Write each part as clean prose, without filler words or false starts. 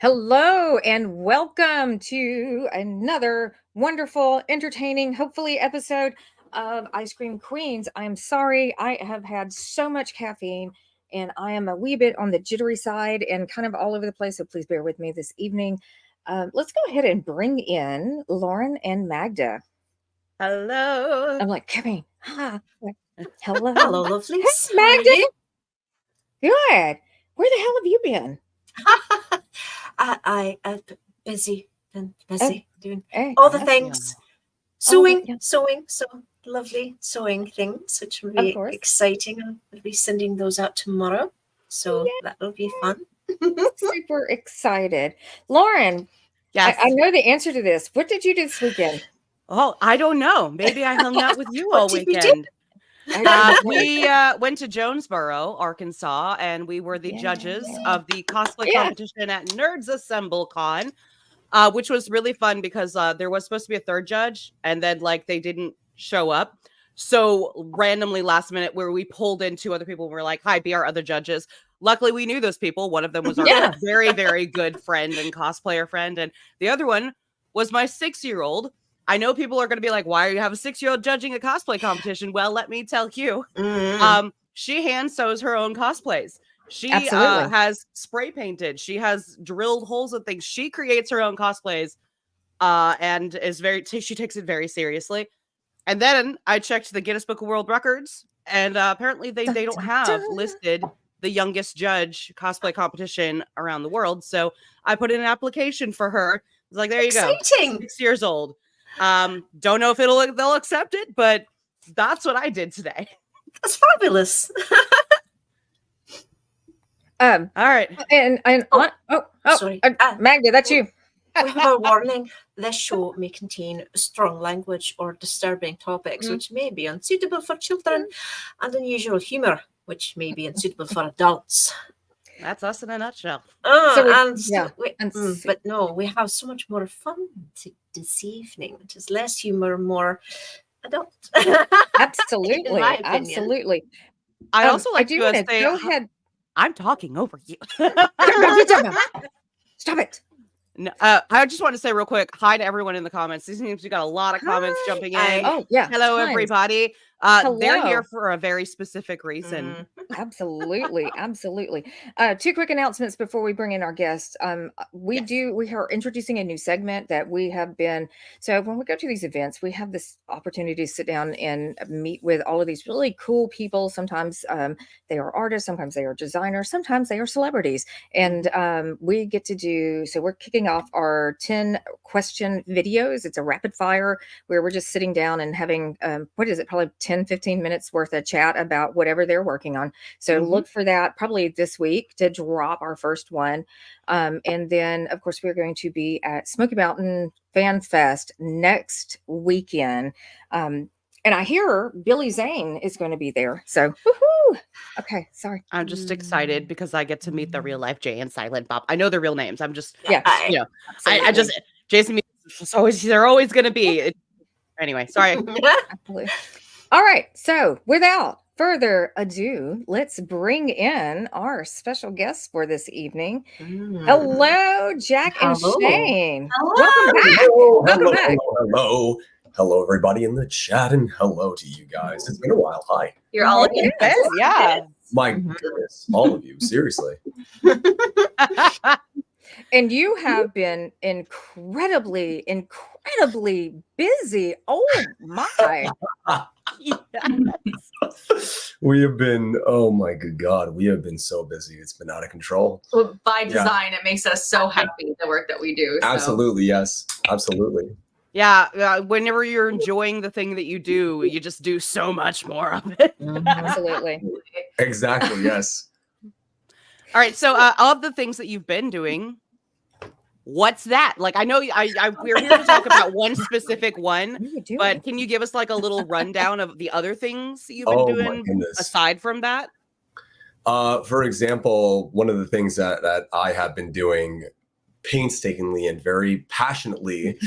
Hello and welcome to another wonderful, entertaining, hopefully, episode of Ice Cream Queens. I'm sorry, I have had so much caffeine and I am a wee bit on the jittery side and kind of all over the place. So please bear with me this evening. Let's go ahead and bring in Lauren and Magda. Hello. I'm like, Kevin, hi. Hello. Hello, Hey, lovelies. How are Magda. you? Good. Where the hell have you been? I've been busy doing Hey, all the yeah, all things, the- sewing, so lovely sewing things, which will Of be course. exciting. I'll be sending those out tomorrow, so that'll be fun. Super excited. Lauren, Yes. I know the answer to this. What did you do this weekend? Oh, I don't know. Maybe I hung out with you What all did we do? weekend. I We went to Jonesboro, Arkansas, and we were the judges of the cosplay Yeah. competition at Nerds Assemble Con, which was really fun because there was supposed to be a third judge, and then they didn't show up. So randomly last minute, where we pulled in two other people, and we're like, "Hi, be our other judges." Luckily, we knew those people. One of them was our Yeah. very, very good friend and cosplayer friend, and the other one was my 6-year-old. I know people are going to be like, "Why do you have a 6-year-old judging a cosplay competition?" Well, let me tell you. She hand sews her own cosplays. She Absolutely. has spray painted. She has drilled holes in things. She creates her own cosplays, and is she takes it very seriously. And then I checked the Guinness Book of World Records, and apparently they don't have listed the youngest judge cosplay competition around the world. So I put in an application for her. It's like, there you go, Exciting. 6 years old. Don't know if they'll accept it, but that's what I did today. That's fabulous. All right. Sorry. Magda, that's you. We have a warning. This show may contain strong language or disturbing topics, which may be unsuitable for children, and unusual humor, which may be unsuitable for adults. That's us in a nutshell. But no, we have so much more fun this evening, which is less humor, more adult. Absolutely. In my opinion. Absolutely. I also like do to want to say, go ahead. I'm talking over you. Stop it. No, I just want to say real quick, hi to everyone in the comments. It seems we got a lot of comments jumping in. Oh, yeah. Hello, tons. everybody. Hello. They're here for a very specific reason. Absolutely. Absolutely. Two quick announcements before we bring in our guests. We are introducing a new segment that we have been. So when we go to these events, we have this opportunity to sit down and meet with all of these really cool people. Sometimes they are artists, sometimes they are designers, sometimes they are celebrities. And we get to do, so we're kicking off our 10 question videos. It's a rapid fire where we're just sitting down and having, probably 10, 15 minutes worth of chat about whatever they're working on. So look for that probably this week to drop our first one. And then, of course, we're going to be at Smoky Mountain Fan Fest next weekend. And I hear Billy Zane is going to be there. So, woohoo! Okay, sorry. I'm just excited because I get to meet the real life Jay and Silent Bob. I know their real names. I'm just, I just, Jason, they're always going to be. Anyway, sorry. Absolutely. All right. So without further ado, let's bring in our special guests for this evening. Hello, Jack and Shayne. Welcome back. Hello, everybody in the chat, and hello to you guys. It's been a while. Hi. You're all looking good. Yeah. My goodness, all of you, seriously. And you have been incredibly busy. Oh my. We have been, oh my good God, we have been so busy. It's been out of control. Well, by design, it makes us so happy, the work that we do. So. Absolutely, yes. Absolutely. Yeah, whenever you're enjoying the thing that you do, you just do so much more of it. Absolutely. Exactly, yes. All right, so of the things that you've been doing, what's that? Like, I know we're here to talk about one specific one, but can you give us like a little rundown of the other things you've been doing aside from that? For example, one of the things that I have been doing painstakingly and very passionately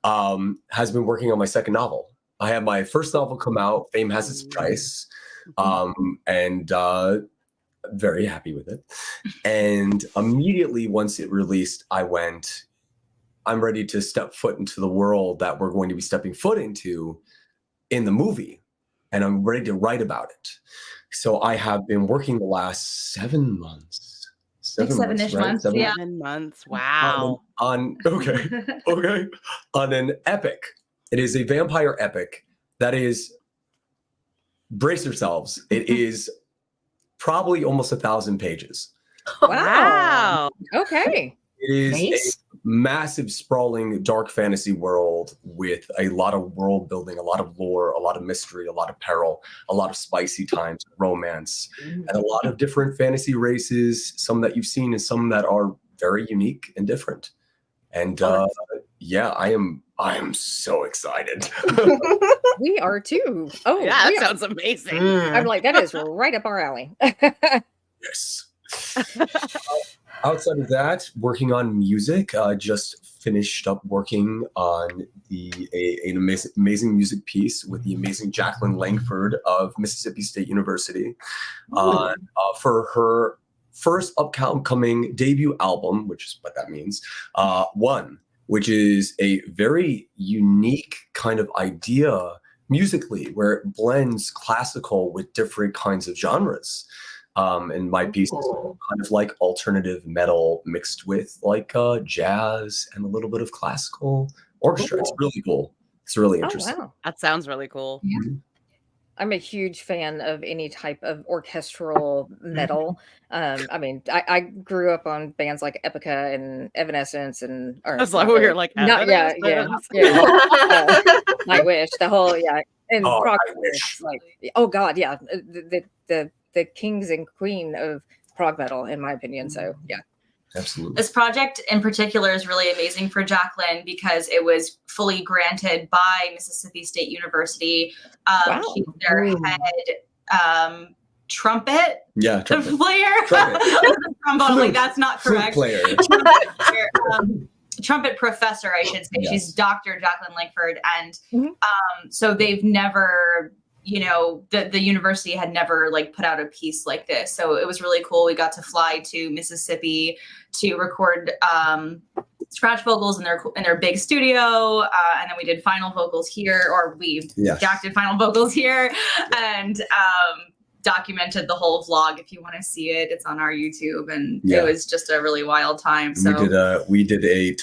has been working on my second novel. I had my first novel come out, Fame Has Its Price, and very happy with it. And immediately once it released, I'm ready to step foot into the world that we're going to be stepping foot into in the movie. And I'm ready to write about it. So I have been working the last 7 months. Like seven-ish months, yeah. 7 months. Wow. Okay. On an epic. It is a vampire epic that is, brace yourselves, it is probably almost 1,000 pages. Wow. Okay. It is Nice. a massive, sprawling, dark fantasy world with a lot of world building, a lot of lore, a lot of mystery, a lot of peril, a lot of spicy times, romance, and a lot of different fantasy races, some that you've seen and some that are very unique and different. And yeah, I am so excited. We are too. Oh, Yeah, that we are. sounds amazing. I'm like, that is right up our alley. Yes. Outside of that, working on music, just finished up working on an amazing music piece with the amazing Jacqueline Langford of Mississippi State University for her first upcoming debut album, which is what that means, One, which is a very unique kind of idea musically, where it blends classical with different kinds of genres. And my piece is kind of like alternative metal mixed with like jazz and a little bit of classical orchestra. It's really cool. It's really interesting. Oh, wow. That sounds really cool. I'm a huge fan of any type of orchestral metal. I mean, I grew up on bands like Epica and Evanescence and That's like we were like, Nightwish, the whole and prog. Nightwish. Like, oh god, yeah, the kings and queen of prog metal, in my opinion. So yeah. Absolutely. This project in particular is really amazing for Jacqueline because it was fully granted by Mississippi State University. Wow. She's their head trumpet Yeah, trumpet. player. Trumpet. Trombone, I'm like, that's not Flute correct. player. Trumpet professor, I should say. Yes. She's Dr. Jacqueline Langford. And Mhm. so they've never, you know, the university had never like put out a piece like this. So it was really cool. We got to fly to Mississippi to record scratch vocals in their big studio. And then we did final vocals here, or Jack did final vocals here, and documented the whole vlog. If you want to see it, it's on our YouTube, and it was just a really wild time. So we did a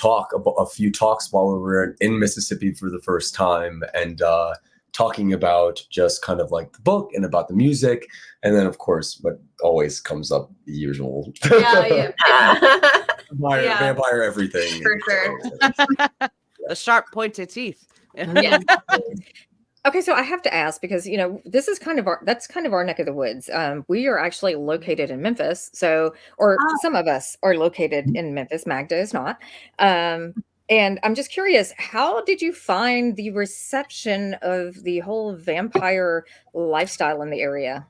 few talks while we were in Mississippi for the first time, and talking about just kind of like the book and about the music, and then of course what always comes up, the usual vampire everything for sure. The sharp pointed teeth. Yeah. Okay, so I have to ask, because this is that's kind of our neck of the woods. We are actually located in Memphis, or some of us are located in Memphis. Magda is not. And I'm just curious, how did you find the reception of the whole vampire lifestyle in the area?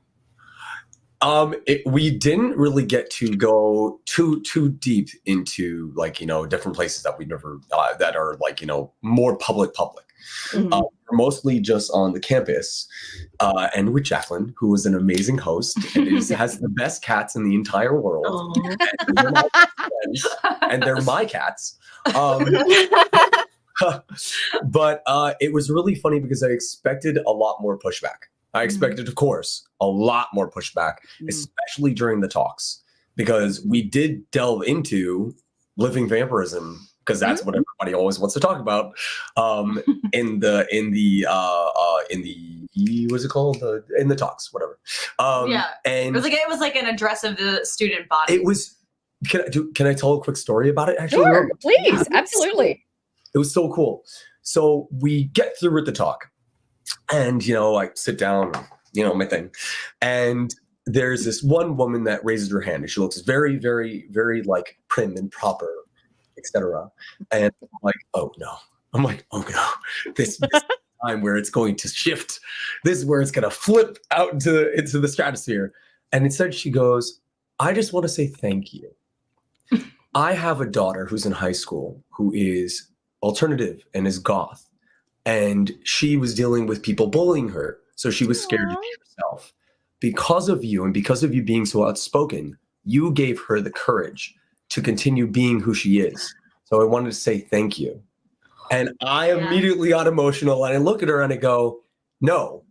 We didn't really get to go too deep into different places that we never that are more public. Mm-hmm. We're mostly just on the campus, and with Jacqueline, who is an amazing host and has the best cats in the entire world. And they're my cats. But it was really funny because I expected a lot more pushback. I expected, of course, a lot more pushback, especially during the talks, because we did delve into living vampirism, because that's what everybody always wants to talk about. In the what's it called? In the talks, whatever. And it was like an address of the student body. it was. Can I tell a quick story about it? Actually, Sure, please, absolutely. It was so cool. So we get through with the talk, and I sit down, my thing, and there's this one woman that raises her hand, and she looks very, very, very like prim and proper, etc. And I'm like, oh no, this time where it's going to shift. This is where it's going to flip out into the stratosphere. And instead, she goes, "I just want to say thank you. I have a daughter who's in high school who is alternative and is goth, and she was dealing with people bullying her, so she was scared to be herself because of you and because of you being so outspoken, you gave her the courage to continue being who she is. So I wanted to say thank you. And I immediately got emotional and I look at her and I go, no,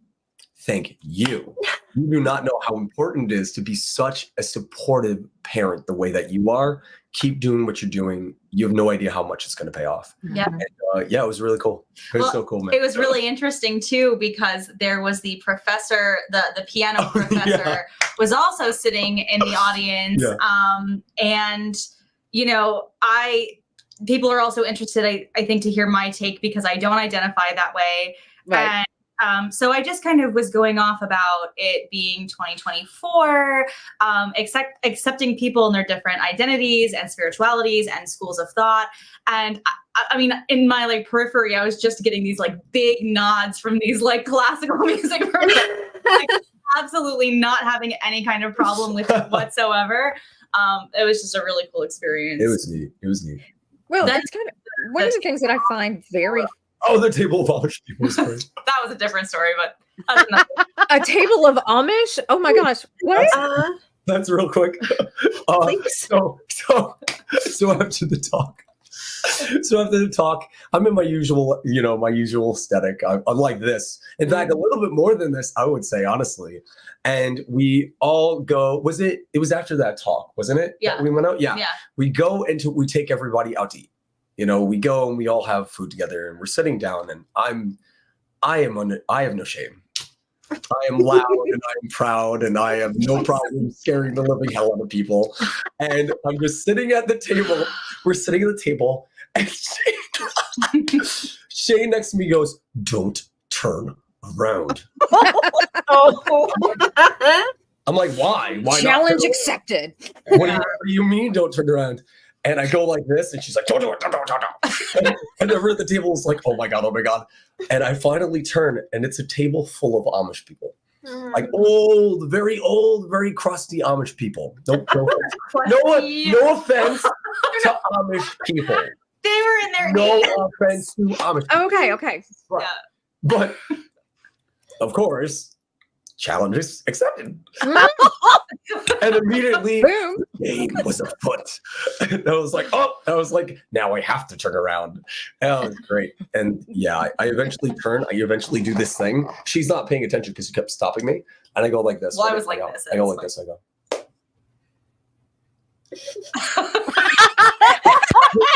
thank you. You do not know how important it is to be such a supportive parent the way that you are. Keep doing what you're doing. You have no idea how much it's going to pay off. Yeah. And, it was really cool. It was so cool, man. It was really interesting too, because there was the professor, the piano professor was also sitting in the audience. And, you know, people are also interested, I think, to hear my take because I don't identify that way. Right. And so I just kind of was going off about it being 2024, accepting people and their different identities and spiritualities and schools of thought. And I mean, in my like periphery, I was just getting these like big nods from these like classical music professors, like, absolutely not having any kind of problem with it whatsoever. It was just a really cool experience. It was neat. It was neat. Well, that's kind of one of the things that I find very. Oh, the table of Amish people was great. That was a different story, but that's enough. A table of Amish? Oh my gosh! What? That's real quick. So after the talk, I'm in my usual aesthetic. I'm like this. In fact, a little bit more than this, I would say, honestly. And we all go. It was after that talk, wasn't it? Yeah. We went out. Yeah. We go we take everybody out to eat. You know, we go and we all have food together, and we're sitting down, and I have no shame. I am loud and I am proud and I have no problem scaring the living hell out of people. And I'm just sitting at the table. We're sitting at the table, and Shayne next to me goes, "Don't turn around." I'm like, why? Why Challenge not? accepted. What do you mean, don't turn around? And I go like this, and she's like, "Don't do it, don't." And everyone at the table is like, "Oh my god, oh my god!" And I finally turn, and it's a table full of Amish people, like old, very crusty Amish people. No offense to Amish people. They were in their No offense to Amish people. Okay. Right. But of course, challenges accepted. And immediately, Boom. the game was afoot. And I was like, now I have to turn around. And that was great. And yeah, I eventually turn. I eventually do this thing. She's not paying attention because she kept stopping me. And I go like this. Well, I was like this. I go like this. I go.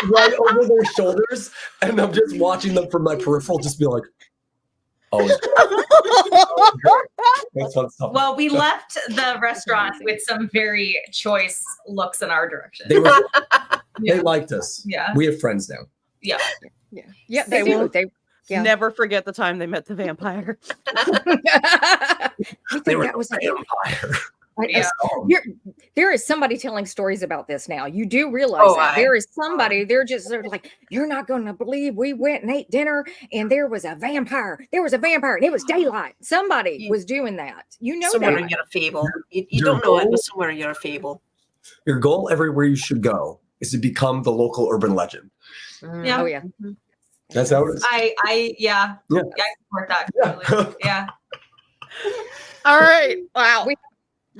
Right over their shoulders. And I'm just watching them from my peripheral, just be like, oh, that's fun stuff. Well, we left the restaurant with some very choice looks in our direction. They liked us. Yeah. We have friends now. Yeah. Yeah, they do. Never forget the time they met the vampire. They were that was a vampire. Yeah. There is somebody telling stories about this now. You do realize that there is somebody. They're like, you're not going to believe we went and ate dinner, and there was a vampire. There was a vampire, and it was daylight. Somebody was doing that. You know, somewhere that. in your fable. You don't know it, but somewhere in your fable. Your goal everywhere you should go is to become the local urban legend. Yeah. Oh yeah. That's how it is. I support that. Yeah. All right. Wow.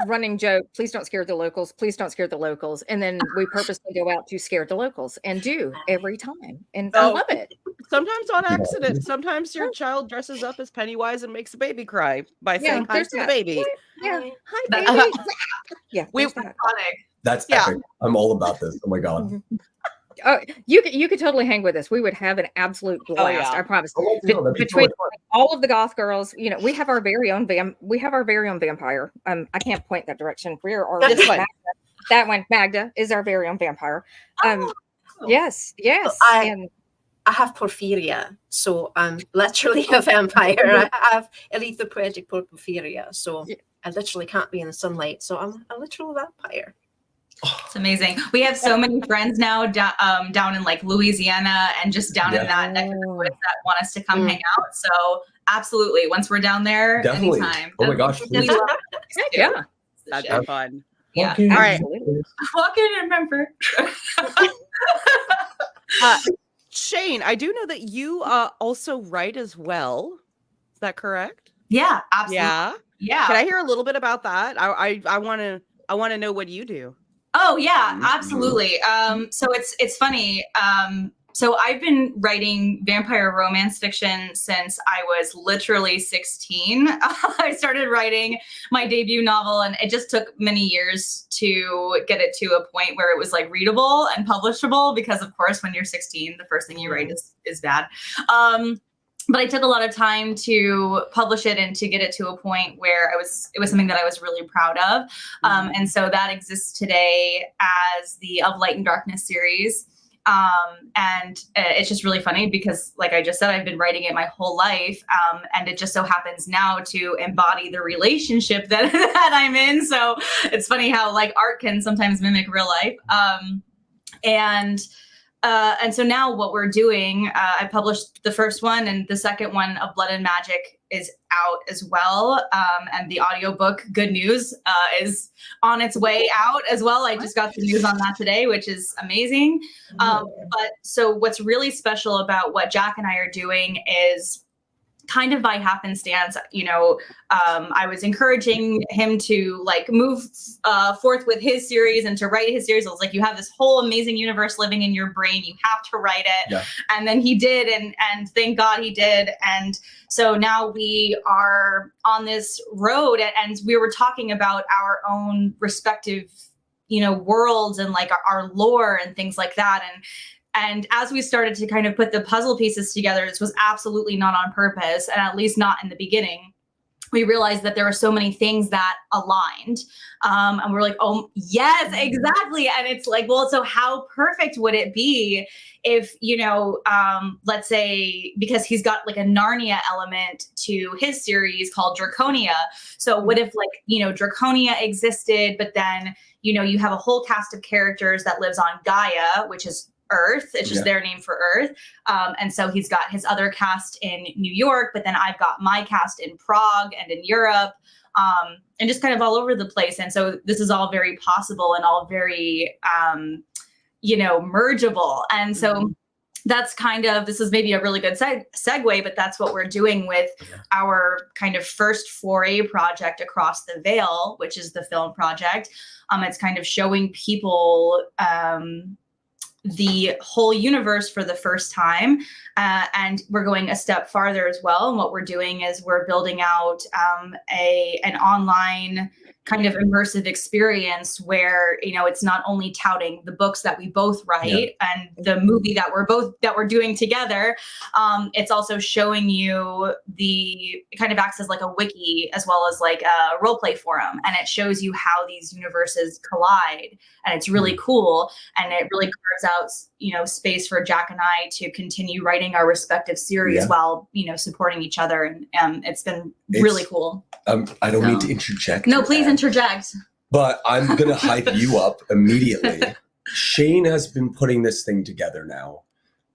Running joke, please don't scare the locals. Please don't scare the locals. And then we purposely go out to scare the locals and do every time. And I love it. Sometimes on accident. Sometimes your child dresses up as Pennywise and makes a baby cry by saying hi to the baby. Yeah. Hi, baby. Yeah. That's epic. I'm all about this. Oh my God. Oh, you could totally hang with us. We would have an absolute blast. I promise. Between all of the goth girls, you know, we have our very own vampire. I can't point that direction. This one. That one, Magda, is our very own vampire. Yes. I have porphyria, so I'm literally a vampire. I have erythropoietic porphyria, so I literally can't be in the sunlight. So I'm a literal vampire. It's amazing. We have so many friends now down in like Louisiana and just down in that neck of the woods that want us to come hang out. So absolutely, once we're down there, definitely. Anytime. Oh my gosh. Yeah. That'd be fun. Yeah. All right. Walk in and remember. Shayne, I do know that you also write as well. Is that correct? Yeah, absolutely. Yeah. Yeah. Can I hear a little bit about that? I want to know what you do. Oh yeah, absolutely. So it's funny. So I've been writing vampire romance fiction since I was literally 16. I started writing my debut novel, and it just took many years to get it to a point where it was like readable and publishable, because of course when you're 16, the first thing you write is bad. But I took a lot of time to publish it and to get it to a point where it was something that I was really proud of. And so that exists today as the Of Light and Darkness series. And it's just really funny because, like I just said, I've been writing it my whole life. And it just so happens now to embody the relationship that, that I'm in. So it's funny how like art can sometimes mimic real life. And so now what we're doing, I published the first one, and the second one of Blood and Magic is out as well. And the audiobook, good news, is on its way out as well. I just got the news on that today, which is amazing. But so what's really special about what Jack and I are doing is kind of by happenstance, I was encouraging him to like move forth with his series and to write his series. I was like, you have this whole amazing universe living in your brain. You have to write it. Yeah. And then he did. And thank God he did. And so now we are on this road, and we were talking about our own respective, worlds and like our lore and things like that. And as we started to kind of put the puzzle pieces together, this was absolutely not on purpose, and at least not in the beginning. We realized that there were so many things that aligned. And we're like, oh, yes, exactly. And it's like, well, so how perfect would it be if, let's say, because he's got like a Narnia element to his series called Draconia. So what if like, Draconia existed, but then, you have a whole cast of characters that lives on Gaia, which is Earth. It's just their name for Earth. And so he's got his other cast in New York, but then I've got my cast in Prague and in Europe, and just kind of all over the place. And so this is all very possible and all very, mergeable. And so that's this is maybe a really good segue, but that's what we're doing with our kind of first foray project across the veil, which is the film project. It's kind of showing people, the whole universe for the first time. And we're going a step farther as well. And what we're doing is we're building out an online kind of immersive experience where, it's not only touting the books that we both write and the movie that we're doing together. It's also showing you it kind of acts as like a wiki as well as like a role play forum. And it shows you how these universes collide. And it's really cool. And it really carves out, space for Jack and I to continue writing our respective series while, supporting each other. And it's been really cool. I don't mean to interject. No, please interject. But I'm going to hype you up immediately. Shayne has been putting this thing together now,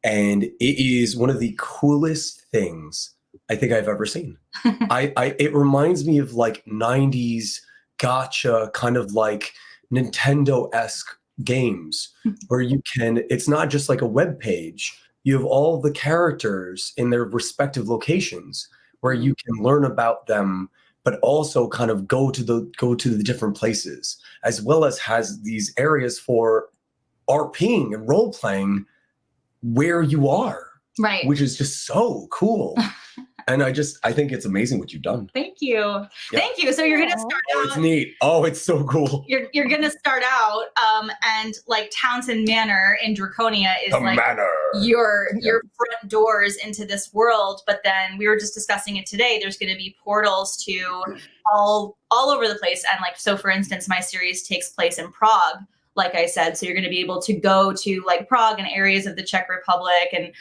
and it is one of the coolest things I think I've ever seen. It reminds me of like 90s gotcha, kind of like Nintendo-esque games where it's not just like a web page. You have all the characters in their respective locations where you can learn about them, but also kind of go to the different places, as well as has these areas for RPing and role playing where you are, right? Which is just so cool. And I think it's amazing what you've done. Thank you. Thank you. So you're going to start out. It's neat. Oh, it's so cool. You're going to start out, and like Townson Manor in Draconia is your front doors into this world. But then we were just discussing it today. There's going to be portals to all over the place. And like, so for instance, my series takes place in Prague, like I said, so you're going to be able to go to like Prague and areas of the Czech Republic. And,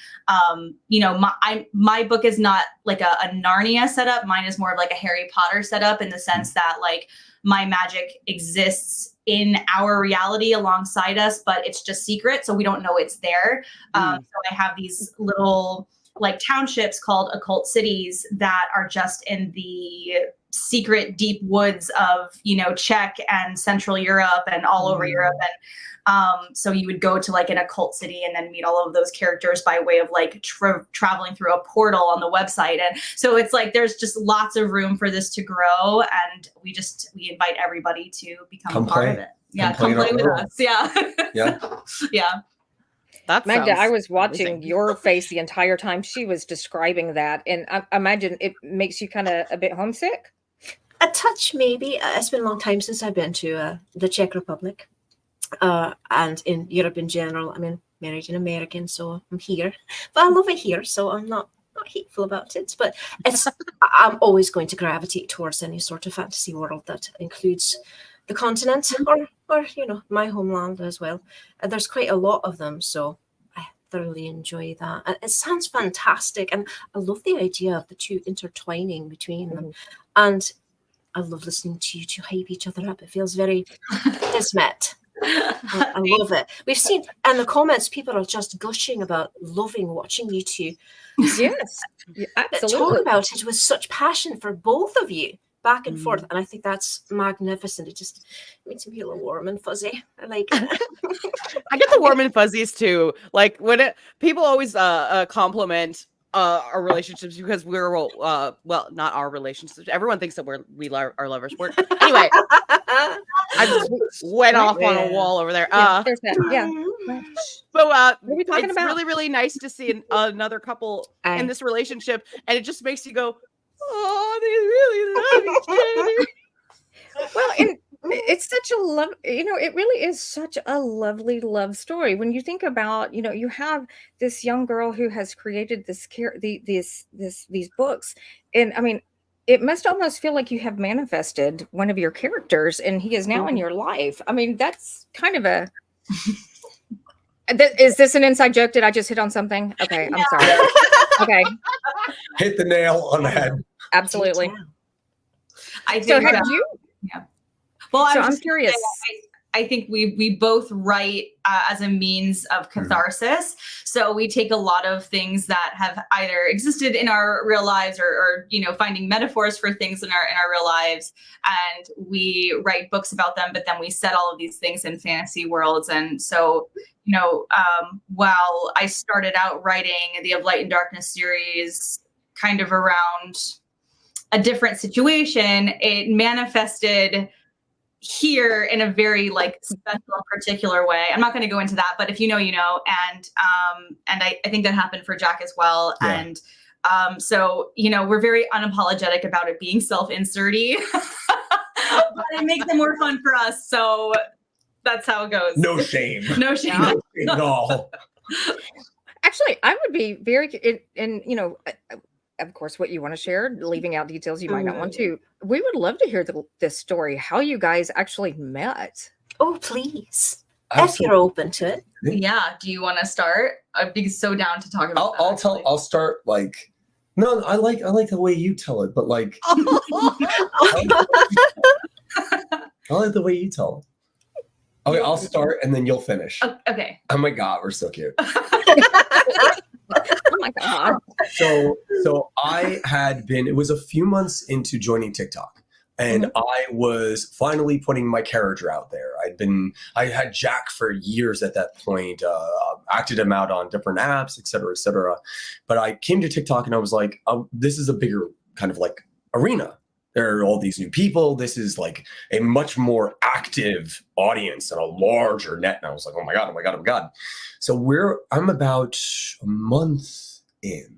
my book is not like a Narnia setup. Mine is more of like a Harry Potter setup in the sense that like my magic exists in our reality alongside us, but it's just secret. So we don't know it's there. So I have these little like townships called occult cities that are just in the secret deep woods of, you know, Czech and Central Europe and all over Europe. And so you would go to like an occult city and then meet all of those characters by way of like traveling through a portal on the website. And so it's like there's just lots of room for this to grow, and we invite everybody to become a part of it. Yeah, come play with us. Yeah. Yeah. Yeah. That Magda, I sounds was watching amazing. your face the entire time she was describing that, and I imagine it makes you kind of a bit homesick. A touch, maybe. It's been a long time since I've been to the Czech Republic, and in Europe in general. I'm married an American, so I'm here. But I love it here, so I'm not hateful about it. But I'm always going to gravitate towards any sort of fantasy world that includes the continent or you know, my homeland as well. There's quite a lot of them, so I thoroughly enjoy that. And it sounds fantastic, and I love the idea of the two intertwining between them. And I love listening to you two hype each other up. It feels very kismet. I love it. We've seen in the comments, people are just gushing about loving watching you two Yes, absolutely. talk about it with such passion for both of you, back and forth. And I think that's magnificent. It just makes me feel a warm and fuzzy. I like it. I get the warm and fuzzies too. Like when people always compliment our relationships because we're well, not our relationships. Everyone thinks that our lovers. We're anyway. I just went off on a wall over there. There's that. Yeah. But What are we talking it's about? really, really nice to see another couple in this relationship, and it just makes you go, "Oh, they really love each other." Well, and it's such a love, you know, it really is such a lovely love story. When you think about, you know, you have this young girl who has created these books, and I mean, it must almost feel like you have manifested one of your characters, and he is now in your life. I mean, that's kind of a. Is this an inside joke? Did I just hit on something? Okay, I'm sorry. Okay, Hit the nail on the head. absolutely. I So think have you? well, So I'm I'm just gonna curious. say, I think we both write as a means of catharsis. So we take a lot of things that have either existed in our real lives or you know, finding metaphors for things in our real lives, and we write books about them. But then we set all of these things in fantasy worlds. And so, you know, while I started out writing the Of Light and Darkness series kind of around a different situation, it manifested here in a very like special particular way. I'm not going to go into that, but if you know, you know. And I think that happened for Jack as well. Yeah. And so, you know, we're very unapologetic about it being self-inserty, but it makes it more fun for us. So that's how it goes. No shame. No shame. No shame at all. Actually, I would be very, and you know, of course, what you want to share, leaving out details you might not want to. We would love to hear this story, how you guys actually met. Oh, please. If you're open to it. Yeah. Do you want to start? I'd be so down to talk about that. I'll start like, no, I like the way you tell it, but like, I like the way you tell it. Okay, I'll start and then you'll finish. Okay. Oh my God, we're so cute. Oh my God. So I had been, it was a few months into joining TikTok, and I was finally putting my character out there. I had Jack for years at that point, acted him out on different apps, et cetera, et cetera. But I came to TikTok and I was like, oh, this is a bigger kind of like arena. There are all these new people. This is like a much more active audience and a larger net. And I was like, oh my God, oh my God, oh my God. So I'm about a month in,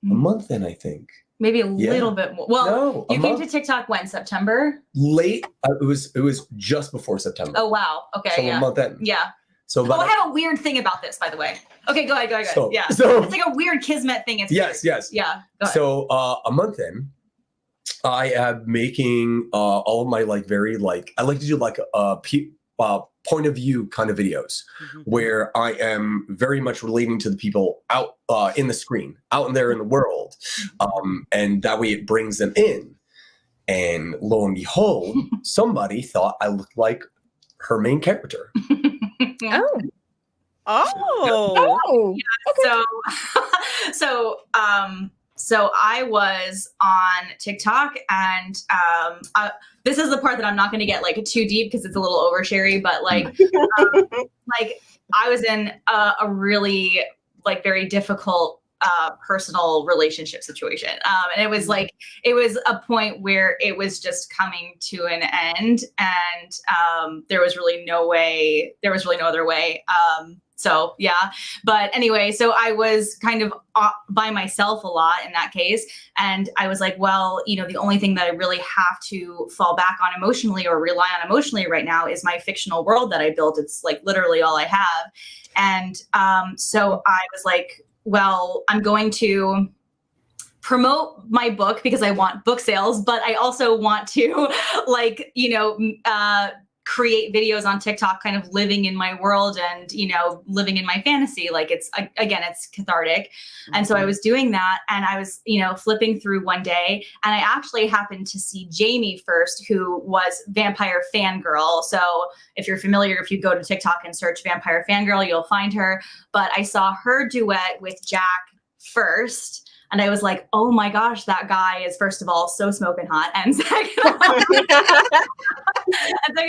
I think. Maybe a little bit more. Well, No, you came to TikTok when? September? Late. It was just before September. Oh, wow. Okay. So Yeah. a month in. Yeah. So Oh, I have a weird thing about this, by the way. Okay, go ahead. So- Yeah. so- It's like a weird kismet thing. It's yes, weird. yes. Yeah. Go ahead. So a month in, I am making all of my like very like, I like to do like point of view kind of videos where I am very much relating to the people out in the screen, out there in the world. And that way it brings them in. And lo and behold, somebody thought I looked like her main character. Oh, Oh. Oh, So I was on TikTok, and this is the part that I'm not going to get like too deep because it's a little oversharey, but like I was in a really like very difficult personal relationship situation, and it was like it was a point where it was just coming to an end, and there was really no other way. So yeah, but anyway, so I was kind of by myself a lot in that case. And I was like, well, you know, the only thing that I really have to fall back on emotionally or rely on emotionally right now is my fictional world that I built. It's like literally all I have. And so I was like, well, I'm going to promote my book because I want book sales, but I also want to like, you know, create videos on TikTok, kind of living in my world and, you know, living in my fantasy. Like it's, again, it's cathartic. And so I was doing that, and I was, you know, flipping through one day, and I actually happened to see Jamie first, who was Vampire Fangirl. So if you're familiar, if you go to TikTok and search Vampire Fangirl, you'll find her. But I saw her duet with Jack first. And I was like, oh my gosh, that guy is, first of all, so smoking hot. And second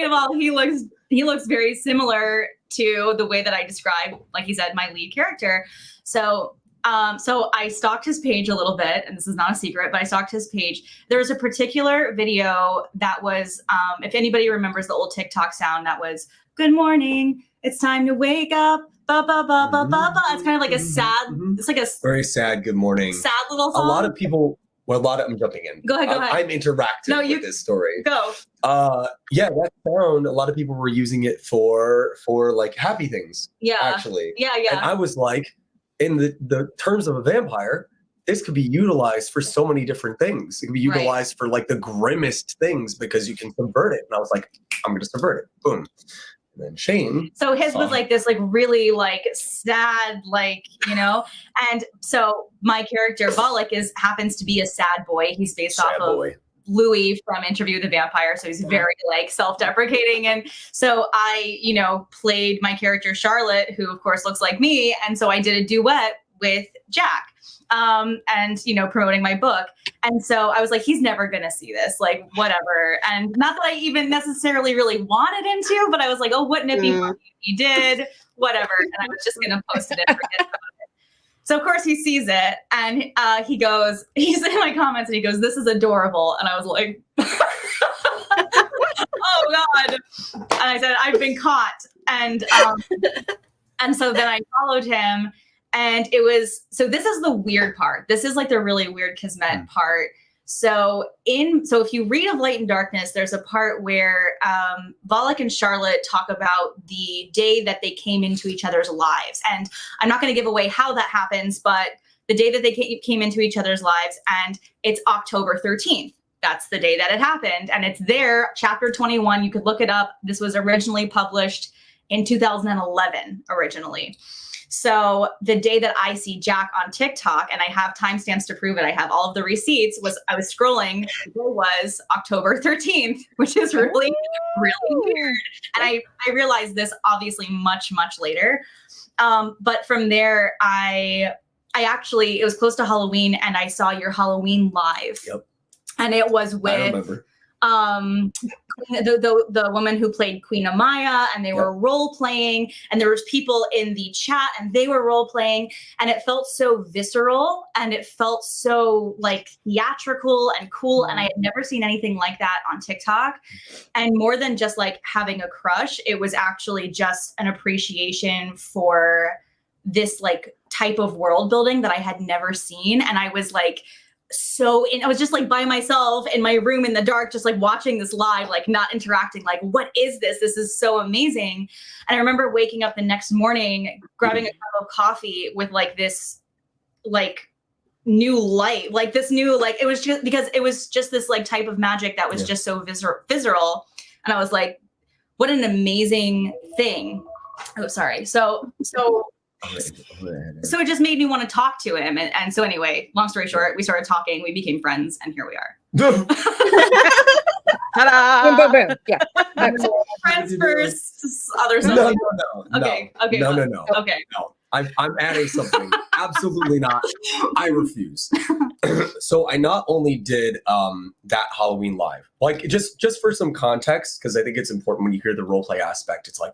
of all, he looks very similar to the way that I described, like he said, my lead character. So I stalked his page a little bit, and this is not a secret, but I stalked his page. There was a particular video that was, if anybody remembers the old TikTok sound, that was, good morning, it's time to wake up. Ba, ba, ba, ba, ba, ba. It's kind of like a sad, it's like a very sad good morning. Sad little song. A lot of people, I'm jumping in. Go ahead. I'm interactive with this story. Go. Yeah, that sound, a lot of people were using it for like happy things. Yeah. Actually. Yeah. And I was like, in the terms of a vampire, this could be utilized for so many different things. It could be utilized for like the grimmest things because you can subvert it. And I was like, I'm going to subvert it. Boom. And then Shayne. So his was like this, like really like sad, like, you know, and so my character Volek happens to be a sad boy. He's based off of Louis from Interview with the Vampire. So he's very like self-deprecating. And so I, you know, played my character Charlotte, who of course looks like me. And so I did a duet with Jack. And, you know, promoting my book. And so I was like, he's never going to see this, like, whatever. And not that I even necessarily really wanted him to, but I was like, oh, wouldn't it be funny if he did? Whatever. And I was just going to post it and forget about it. So of course he sees it, and he's in my comments, and he goes, this is adorable. And I was like, oh God. And I said, I've been caught. And so then I followed him. And so this is the weird part. This is like the really weird Kismet part. So if you read Of Light and Darkness, there's a part where Volek and Charlotte talk about the day that they came into each other's lives. And I'm not going to give away how that happens, but the day that they came into each other's lives, and it's October 13th. That's the day that it happened. And it's there, chapter 21. You could look it up. This was originally published in 2011 originally. So the day that I see Jack on TikTok, and I have timestamps to prove it, I have all of the receipts, I was scrolling, it was October 13th, which is really, really weird. And I realized this obviously much, much later. But from there, I actually, it was close to Halloween, and I saw your Halloween live. Yep. And it was with the woman who played Queen Amaya, and they were role playing, and there was people in the chat, and they were role playing, and it felt so visceral, and it felt so like theatrical and cool, and I had never seen anything like that on TikTok. And more than just like having a crush, it was actually just an appreciation for this like type of world building that I had never seen. And I was like, I was just like by myself in my room in the dark, just like watching this live, like not interacting, like, what is this? This is so amazing. And I remember waking up the next morning, grabbing a cup of coffee with like this, like new light, like this new, like, it was just because it was just this like type of magic that was just so visceral. And I was like, what an amazing thing. Oh, sorry. So it just made me want to talk to him. And so anyway, long story short, we started talking, we became friends, and here we are. Boom, boom, boom. Yeah. Friends first, others No, not. no. Okay, okay. No. Okay. No, I'm adding something. Absolutely not. I refuse. So I not only did that Halloween live, like just for some context, because I think it's important when you hear the role play aspect. It's like,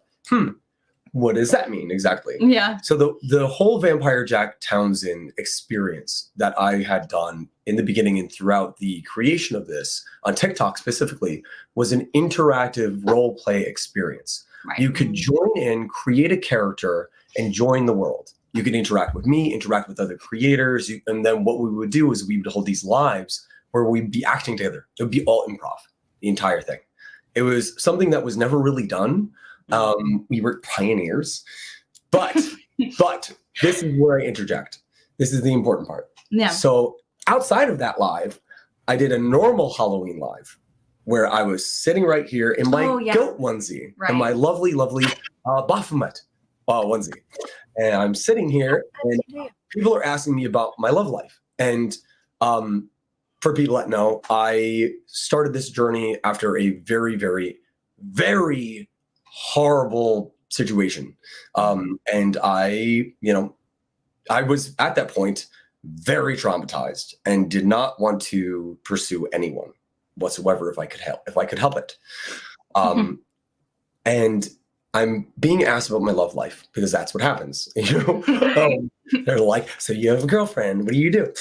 what does that mean exactly? Yeah. So the whole Vampire Jack Townsend experience that I had done in the beginning and throughout the creation of this on TikTok specifically was an interactive role play experience. Right. You could join in, create a character, and join the world. You could interact with me, interact with other creators, and then what we would do is we would hold these lives where we'd be acting together. It would be all improv, the entire thing. It was something that was never really done. We were pioneers, but this is where I interject. This is the important part. Yeah. So outside of that live, I did a normal Halloween live where I was sitting right here in my goat onesie and my lovely Baphomet onesie. And I'm sitting here and people are asking me about my love life. And for people that know, I started this journey after a very, very, very horrible situation. And I was at that point very traumatized and did not want to pursue anyone whatsoever if I could help it. And I'm being asked about my love life because that's what happens. They're like, so you have a girlfriend, what do you do?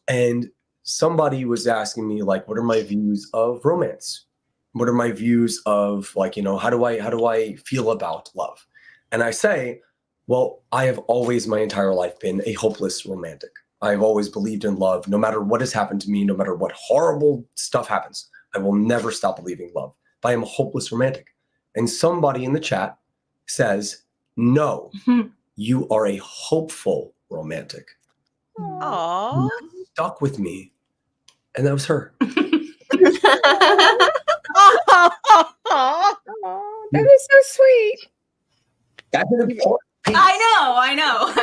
And somebody was asking me like, what are my views of romance? What are my views of like, how do I feel about love? And I say, well, I have always my entire life been a hopeless romantic. I've always believed in love. No matter what has happened to me, no matter what horrible stuff happens, I will never stop believing love. But I am a hopeless romantic. And somebody in the chat says, no, you are a hopeful romantic. Aww. Stuck with me. And that was her. That is so sweet. That's an important piece. I know.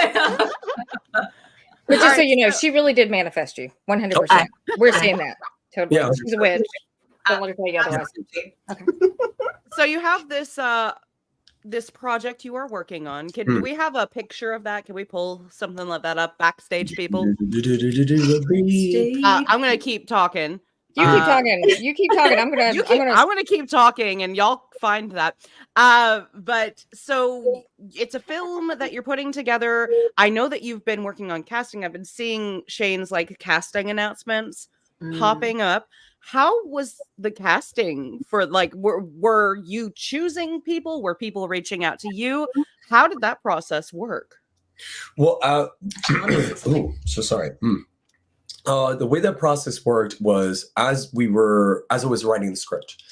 But just so you know, she really did manifest you 100%. We're seeing that. Totally. Yeah. She's a witch. Don't let her tell you otherwise. Okay. So you have this this project you are working on. Do we have a picture of that? Can we pull something like that up backstage, people? I'm gonna keep talking. You keep talking. You keep talking. I'm gonna keep talking, and y'all find that. But so it's a film that you're putting together. I know that you've been working on casting. I've been seeing Shayne's like casting announcements popping up. How was the casting for like? Were you choosing people? Were people reaching out to you? How did that process work? Well, so sorry. The way that process worked was as I was writing the script,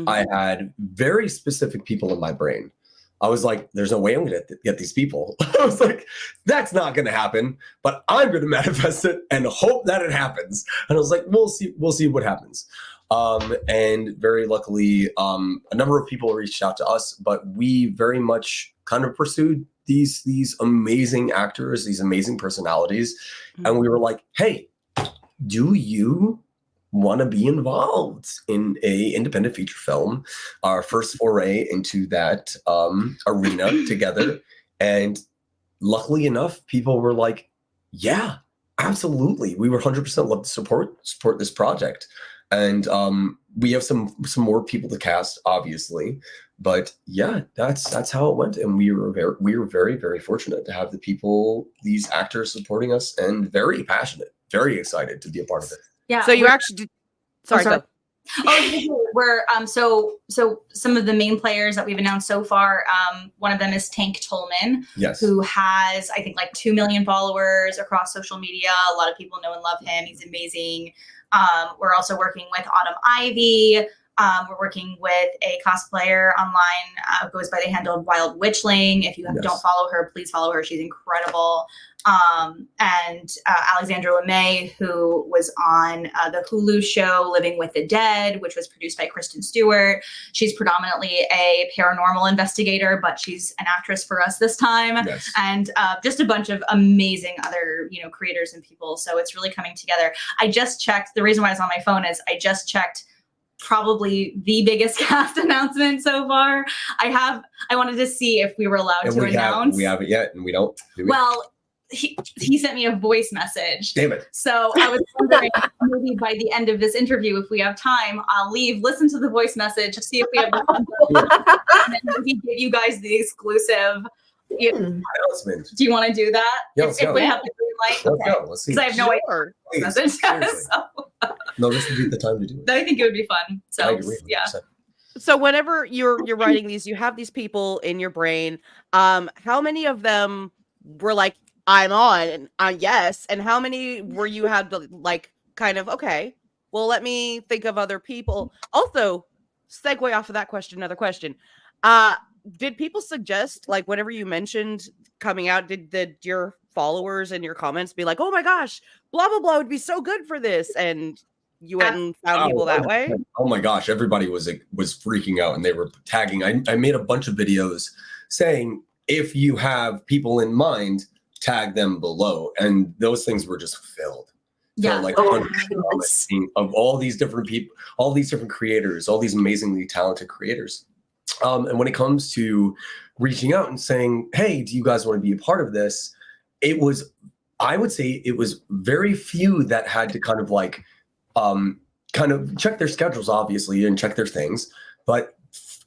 I had very specific people in my brain. I was like, there's no way I'm going to get these people. I was like, that's not going to happen, but I'm going to manifest it and hope that it happens. And I was like, we'll see what happens. And very luckily, a number of people reached out to us, but we very much kind of pursued these amazing actors, these amazing personalities. And we were like, hey, do you want to be involved in a independent feature film? Our first foray into that arena together. And luckily enough, people were like, yeah, absolutely. We were 100% love to support this project. And we have some more people to cast, obviously. But yeah, that's how it went. And we were very, very fortunate to have these actors supporting us and very passionate. Very excited to be a part of it. Yeah. So you actually did. Sorry. We're so some of the main players that we've announced so far. One of them is Tank Tolman, Yes, who has I think like 2 million followers across social media. A lot of people know and love him. He's amazing. We're also working with Autumn Ivy. We're working with a cosplayer online, goes by the handle of Wild Witchling. If you don't follow her, please follow her. She's incredible. And Alexandra LeMay, who was on the Hulu show Living with the Dead, which was produced by Kristen Stewart. She's predominantly a paranormal investigator, but she's an actress for us this time. Yes. And just a bunch of amazing other, creators and people. So it's really coming together. I just checked. The reason why I was on my phone is I just checked probably the biggest cast announcement so far. I wanted to see if we were allowed to announce. We haven't yet, and we don't. Do we? Well, he sent me a voice message. Damn it. So I was wondering, maybe by the end of this interview, if we have time, I'll leave, listen to the voice message, see if we have and then maybe give you guys the exclusive announcement. Do you want to do that? Yeah, if we have the green light? Let's go. Let's see. Because I have no Sure. idea. Message. So No, this would be the time to do it. I think it would be fun. I So agree. yeah. 100%. So whenever you're writing these, you have these people in your brain. How many of them were like, I'm on, yes, and how many were you had to like kind of okay? Well, let me think of other people. Also, segue off of that question, another question. Did people suggest, like, whenever you mentioned coming out, did your followers and your comments be like, oh my gosh, blah blah blah would be so good for this, and you went and found people that way? Oh my gosh, everybody was freaking out, and they were tagging. I made a bunch of videos saying, if you have people in mind, tag them below, and those things were just filled. Yeah. So, like, Oh, hundreds of comments of all these different people, all these different creators, all these amazingly talented creators. And when it comes to reaching out and saying, hey, do you guys want to be a part of this? I would say it was very few that had to kind of like, kind of check their schedules, obviously, and check their things. But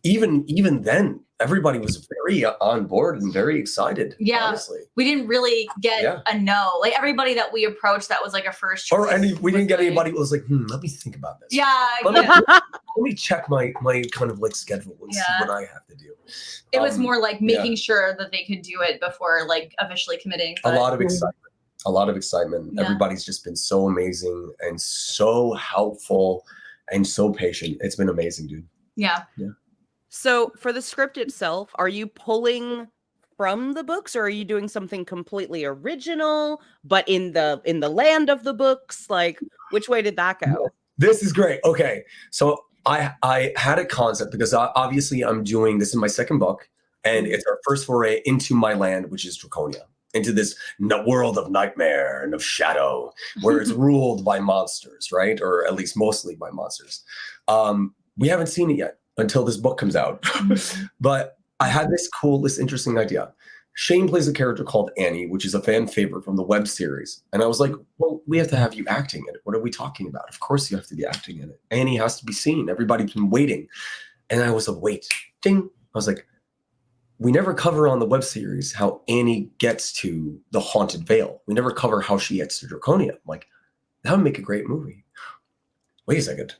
even then, everybody was very on board and very excited. Yeah. Honestly. We didn't really get a no. Like everybody that we approached that was like a first choice. We didn't get like, anybody who was like, let me think about this. Yeah. Let me check my kind of like schedule and see what I have to do. It was more like making sure that they could do it before like officially committing. A lot of excitement. Yeah. Everybody's just been so amazing and so helpful and so patient. It's been amazing, dude. Yeah. So for the script itself, are you pulling from the books, or are you doing something completely original, but in the land of the books? Like, which way did that go? This is great. Okay, so I had a concept because obviously I'm doing this in my second book, and it's our first foray into my land, which is Draconia, into this world of nightmare and of shadow, where it's ruled by monsters, right? Or at least mostly by monsters. We haven't seen it yet until this book comes out. But I had this interesting idea. Shayne plays a character called Annie, which is a fan favorite from the web series. And I was like, well, we have to have you acting in it. What are we talking about? Of course you have to be acting in it. Annie has to be seen. Everybody's been waiting. And I was like, wait, ding. I was like, we never cover on the web series how Annie gets to the Haunted Vale. We never cover how she gets to Draconia. I'm like, that would make a great movie. Wait a second.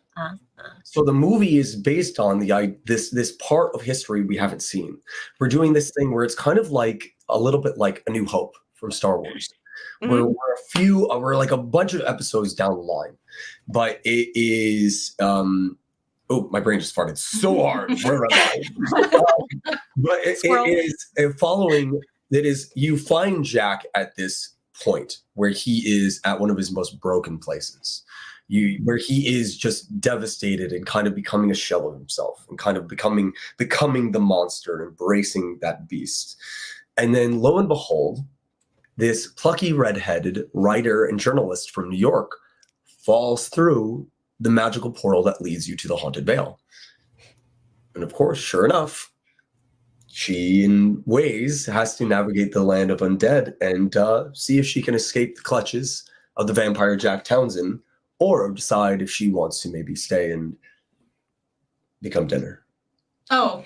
So the movie is based on this part of history we haven't seen. We're doing this thing where it's kind of like a little bit like A New Hope from Star Wars, where we're like a bunch of episodes down the line, but it is oh, my brain just farted so hard. But it is following. That is, you find Jack at this point where he is at one of his most broken places. Where he is just devastated and kind of becoming a shell of himself and kind of becoming the monster, embracing that beast. And then lo and behold, this plucky redheaded writer and journalist from New York falls through the magical portal that leads you to the Haunted Vale. And of course, sure enough, she in ways has to navigate the land of undead and see if she can escape the clutches of the vampire Jack Townson, or decide if she wants to maybe stay and become dinner. Oh.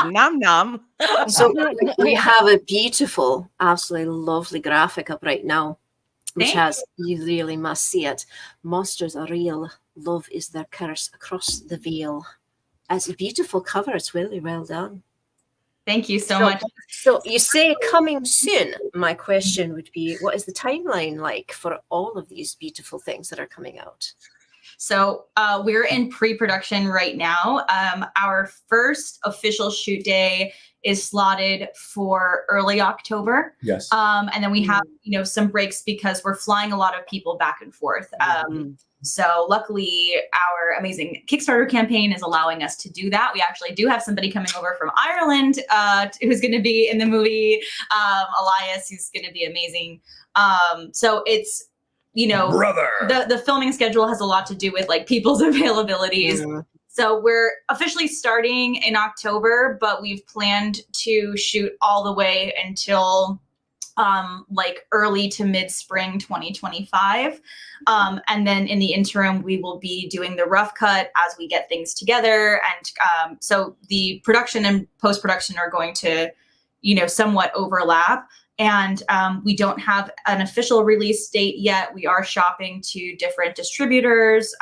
Nom nom. So we have a beautiful, absolutely lovely graphic up right now, which has, you really must see it. Monsters are real. Love is their curse across the veil. It's a beautiful cover. It's really well done. Thank you so much. So you say coming soon. My question would be, what is the timeline like for all of these beautiful things that are coming out? So we're in pre-production right now. Our first official shoot day is slotted for early October. Yes. And then we have, some breaks because we're flying a lot of people back and forth. So luckily our amazing Kickstarter campaign is allowing us to do that. We actually do have somebody coming over from Ireland who's going to be in the movie, Elias, who's going to be amazing. So it's, brother. The filming schedule has a lot to do with like people's availabilities. So we're officially starting in October, but we've planned to shoot all the way until like early to mid spring 2025. And then in the interim, we will be doing the rough cut as we get things together. And so the production and post-production are going to, somewhat overlap. And we don't have an official release date yet. We are shopping to different distributors.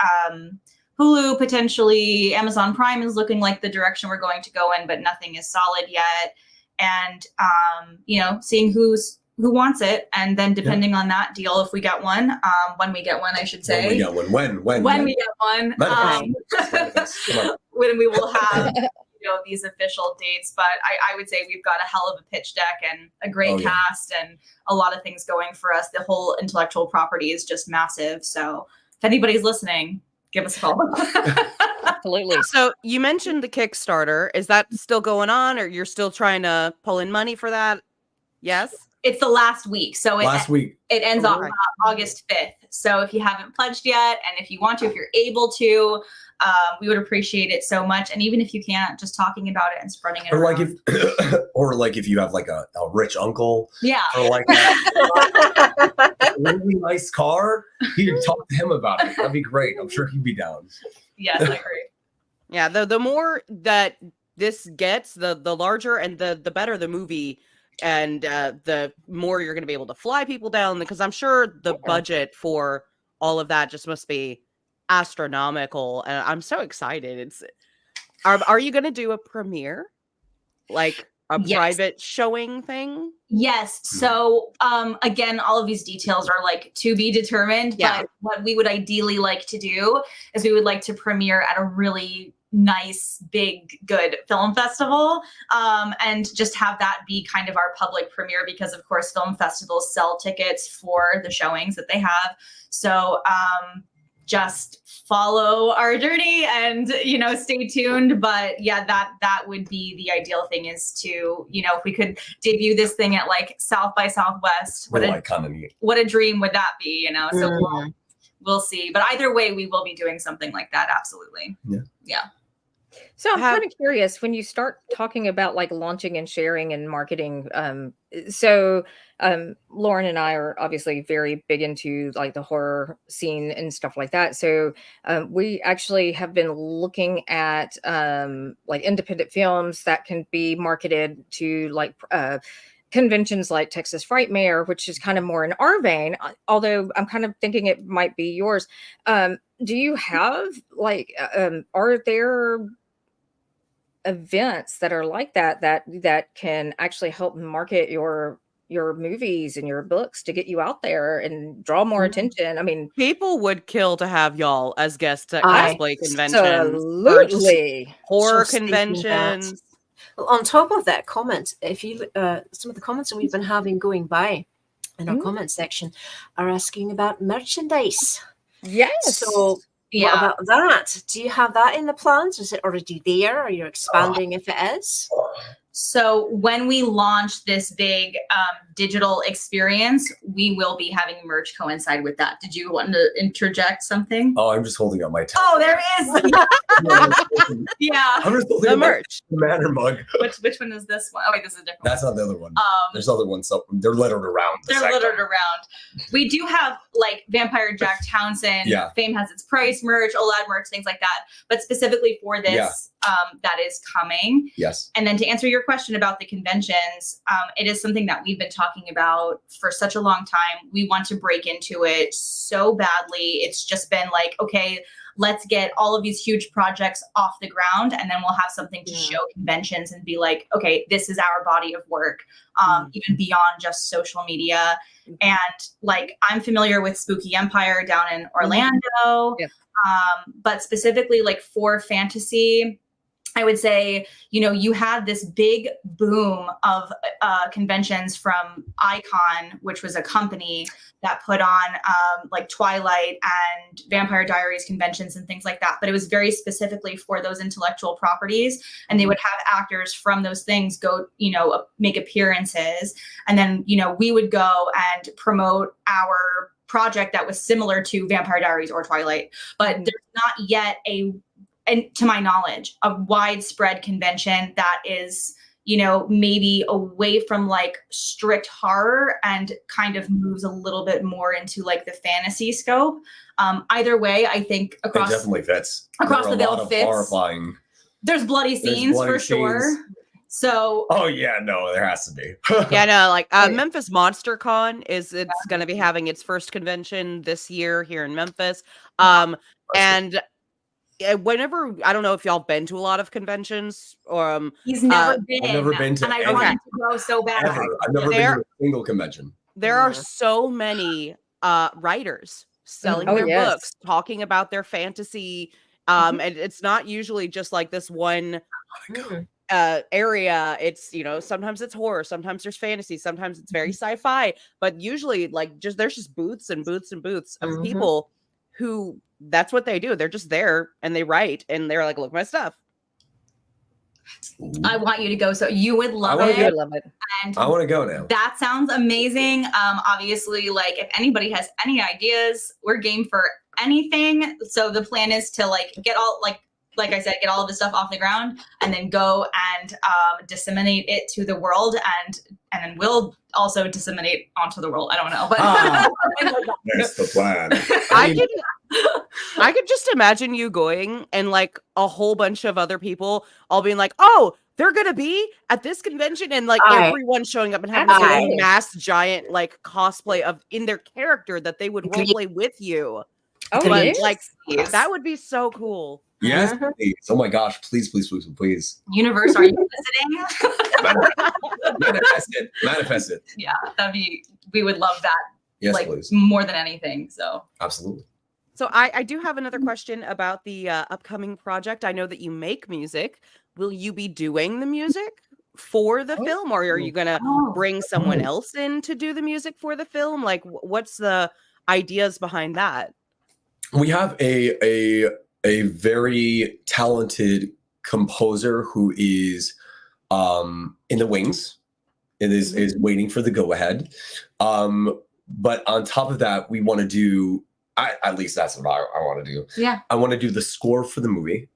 Hulu potentially, Amazon Prime is looking like the direction we're going to go in, but nothing is solid yet. And seeing who wants it, and then depending on that deal, if we get one, when we get one, I should say. When we get one. When we get one, when we will have these official dates. But I would say we've got a hell of a pitch deck and a great cast and a lot of things going for us. The whole intellectual property is just massive. So if anybody's listening, give us a call. Absolutely. So you mentioned the Kickstarter. Is that still going on, or you're still trying to pull in money for that? Yes. It's the last week. So it ends on August 5th. So if you haven't pledged yet, and if you want to, if you're able to, we would appreciate it so much. And even if you can't, just talking about it and spreading it around. Like if you have like a rich uncle, or like a really nice car, you can talk to him about it. That'd be great. I'm sure he'd be down. Yes, I agree. Yeah, the more that this gets, the larger and the better the movie, and the more you're going to be able to fly people down, because I'm sure the budget for all of that just must be astronomical. And I'm so excited. Are you going to do a premiere, like a private showing thing? Yes. So again, all of these details are like to be determined. But what we would ideally like to do is we would like to premiere at a really nice, big, good film festival, and just have that be kind of our public premiere, because of course film festivals sell tickets for the showings that they have. So just follow our journey and stay tuned. But yeah, that would be the ideal thing, is to if we could debut this thing at like South by Southwest. What a dream would that be? So we'll see. But either way, we will be doing something like that. Absolutely. Yeah. So I'm kind of curious, when you start talking about like launching and sharing and marketing, Lauren and I are obviously very big into like the horror scene and stuff like that. So we actually have been looking at like independent films that can be marketed to like conventions like Texas Frightmare, which is kind of more in our vein, although I'm kind of thinking it might be yours. Do you have like, are there events that are like that can actually help market your movies and your books to get you out there and draw more attention? I mean, people would kill to have y'all as guests at cosplay conventions, absolutely, horror conventions. Well, on top of that comment, if you some of the comments that we've been having going by in our comment section are asking about merchandise. Yes. So what about that? Do you have that in the plans? Is it already there? Are you expanding if it is? So when we launch this big digital experience, we will be having merch coincide with that. Did you want to interject something? Oh, I'm just holding up my tongue. Oh, there is. Yeah. I'm just holding the merch. The Manor mug. Which one is this one? Oh, wait, this is a different That's one. not the other one. There's other ones. They're littered around. They're littered around. We do have like Vampire Jack Townson. Yeah. Fame Has Its Price merch, OLAD merch, things like that. But specifically for this, that is coming. Yes. And then to answer your question about the conventions, it is something that we've been talking about for such a long time. We want to break into it so badly. It's just been like, okay, let's get all of these huge projects off the ground, and then we'll have something to show conventions and be like, okay, this is our body of work, even beyond just social media. And like, I'm familiar with Spooky Empire down in Orlando, but specifically like for fantasy, I would say, you had this big boom of conventions from Icon, which was a company that put on like Twilight and Vampire Diaries conventions and things like that. But it was very specifically for those intellectual properties. And they would have actors from those things go, make appearances. And then, we would go and promote our project that was similar to Vampire Diaries or Twilight. But there's not yet a and to my knowledge, a widespread convention that is, you know, maybe away from like strict horror and kind of moves a little bit more into like the fantasy scope. Either way, I think It definitely fits. across There are the a lot veil of fits. horrifying. There's bloody scenes bloody for sure. scenes. So Oh yeah, no, there has to be. Yeah, no, like Oh, yeah. Memphis Monster Con it's going to be having its first convention this year here in Memphis. And whenever I don't know if y'all been to a lot of conventions or he's never been. I've never been to and I any. wanted to go so bad. Ever. I've never been to a single convention. there are so many writers selling Oh, their yes. books, talking about their fantasy. And it's not usually just like this one area. It's, you know, sometimes it's horror, sometimes there's fantasy, sometimes it's very sci-fi, but usually like there's just booths and booths and booths of people who that's what they do. They're just there and they write and they're like, look at my stuff. I want you to go. So you would love wanna it. I would love it. And I want to go now. that sounds amazing. Obviously, like if anybody has any ideas, we're game for anything. So the plan is to like get all like I said, get all of the stuff off the ground and then go and disseminate it to the world and then we'll also disseminate onto the world. I don't know, but That's the plan. I could just imagine you going and like a whole bunch of other people all being like, oh, they're gonna be at this convention and like everyone showing up and having this Absolutely. mass giant like cosplay of in their character that they would roleplay with you. Oh, But yes. like that would be so cool. Yes, please. Oh my gosh, please, please, please, please. Universe, are you listening? Manifest it. Manifest it. Yeah, we would love that Yes, like please. more than anything. So Absolutely. So I do have another question about the upcoming project. I know that you make music. Will you be doing the music for the film, or are you gonna bring someone else in to do the music for the film? Like, what's the ideas behind that? We have a very talented composer who is in the wings and is waiting for the go ahead. But on top of that, we want to do. At least that's what I want to do. yeah. I want to do the score for the movie.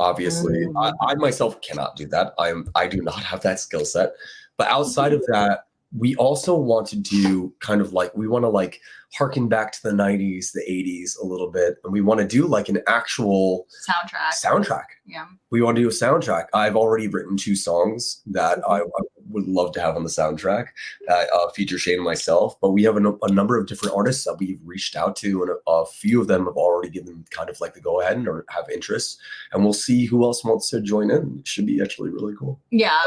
Obviously, I myself cannot do that. I do not have that skill set. But outside of that, we also want to do kind of like we want to like harken back to the 90s, the 80s a little bit, and we want to do like an actual soundtrack. Yeah. We want to do a soundtrack. I've already written 2 songs that I would love to have on the soundtrack that feature Shayne and myself. But we have a number of different artists that we've reached out to, and a few of them have already given kind of like the go ahead or have interest. And we'll see who else wants to join in. It should be actually really cool. Yeah.